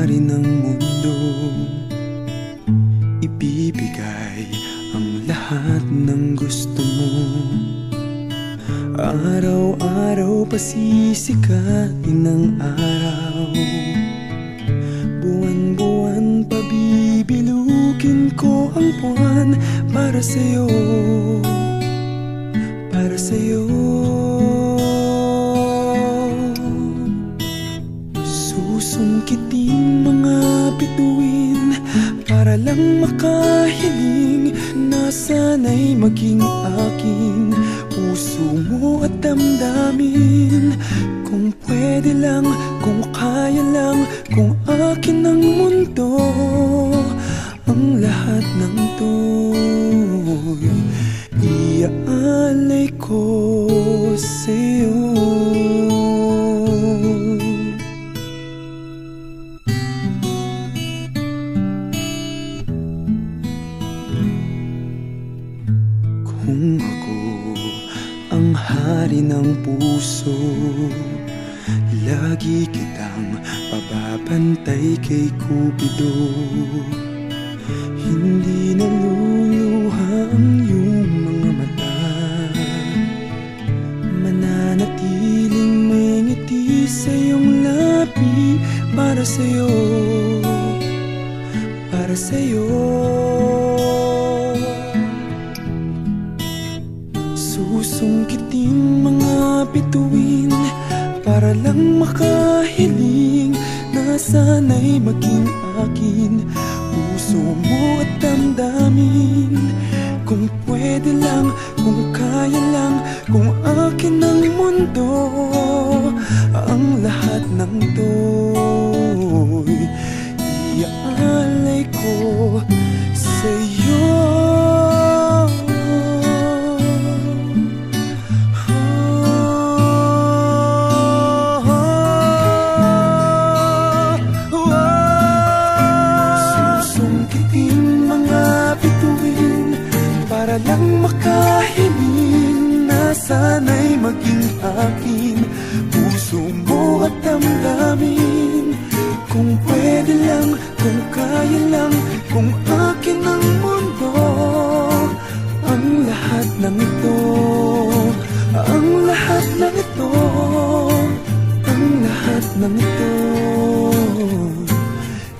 hari ng mundo, ibibigay ang lahat ng gusto mo. Araw-araw pasisikatin ng araw, buwan-buwan pabibilugin ko ang buwan para sa'yo, para sa'yo. Susungkitin mga bituin para lang makahiling na sana'y maging aking puso mo at damdamin. Kung pwede lang, kung kaya lang, kung akin ang mundo, ang lahat ng to'y iaalay ko sa'yo. Kung ako ang hari ng puso, lagi kitang pababantay kay Cupido. Hindi naluluha ang iyong mga mata, mananatiling may ngiti sa iyong labi. Para sa'yo, para sa'yo. Susungkitin mga bituin para lang makahiling na sana'y maging akin puso mo at damdamin. Kung pwede lang, kung kaya lang, kung akin ang mundo, ang lahat ng to'y iaalay ko sa'yo. Para lang makahiling na sana'y maging akin puso mo at damdamin. Kung pwede lang, kung kaya lang, kung akin ang mundo, ang lahat ng ito, ang lahat ng ito, ang lahat ng ito,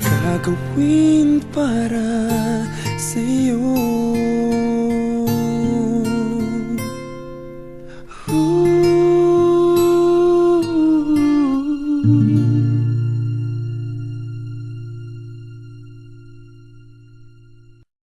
gagawin para sa'yo.